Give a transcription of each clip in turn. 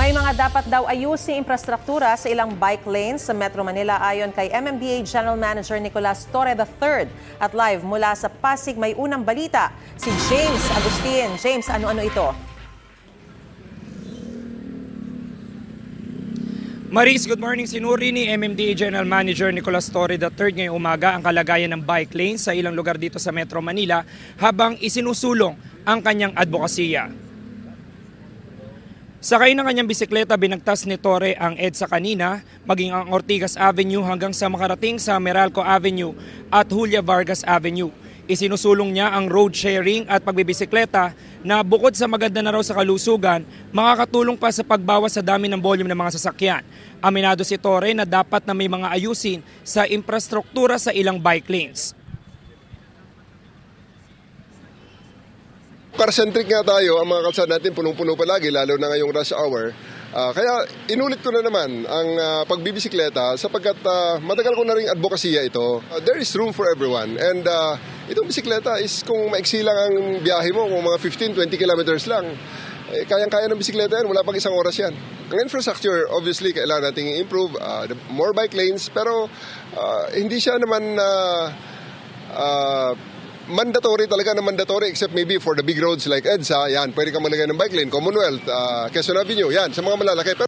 May mga dapat daw ayusin infrastruktura sa ilang bike lanes sa Metro Manila ayon kay MMDA General Manager Nicolas Torre III. At live mula sa Pasig may unang balita, si James Agustin. James, ano-ano ito? Maris, good morning. Sinuri ni MMDA General Manager Nicolas Torre III ngayong umaga ang kalagayan ng bike lanes sa ilang lugar dito sa Metro Manila habang isinusulong ang kanyang advokasya. Sakay ng kanyang bisikleta, binagtas ni Torre ang EDSA kanina, maging ang Ortigas Avenue hanggang sa makarating sa Meralco Avenue at Julia Vargas Avenue. Isinusulong niya ang road sharing at pagbibisikleta na bukod sa maganda na raw sa kalusugan, makakatulong pa sa pagbawas sa dami ng volume ng mga sasakyan. Aminado si Torre na dapat na may mga ayusin sa infrastruktura sa ilang bike lanes. Car-centric nga tayo, ang mga kalsada natin punong-puno palagi, lalo na ngayong rush hour. Kaya inulit ko na naman ang pagbibisikleta sapagkat matagal ko na rin advokasya ito. There is room for everyone and itong bisikleta is kung maiksi lang ang biyahe mo, kung mga 15-20 kilometers lang, kayang-kaya ng bisikleta yan, wala pang isang oras yan. Ang infrastructure, obviously, kailangan natin i-improve, more bike lanes, pero hindi siya naman mandatory talaga na mandatory except maybe for the big roads like EDSA, yan, pwede ka malagay ng bike lane, Commonwealth, Quezon Avenue, yan, sa mga malalaki. Pero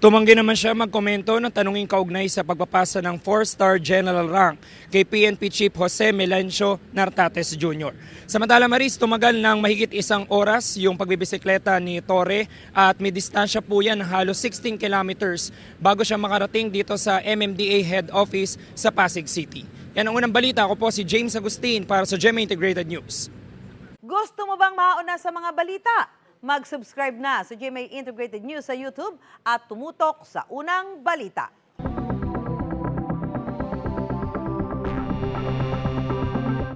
Tumanggi naman siya magkomento ng tanungin kaugnay sa pagpapasa ng 4-star general rank kay PNP Chief Jose Melencio Nartates Jr. Samantala Maris, tumagal ng mahigit isang oras yung pagbibisikleta ni Torre at may distansya po yan ng halos 16 kilometers bago siya makarating dito sa MMDA Head Office sa Pasig City. Yan ang unang balita. Ako po si James Agustin para sa GMA Integrated News. Gusto mo bang mauna sa mga balita? Mag-subscribe na sa GMA Integrated News sa YouTube at tumutok sa unang balita.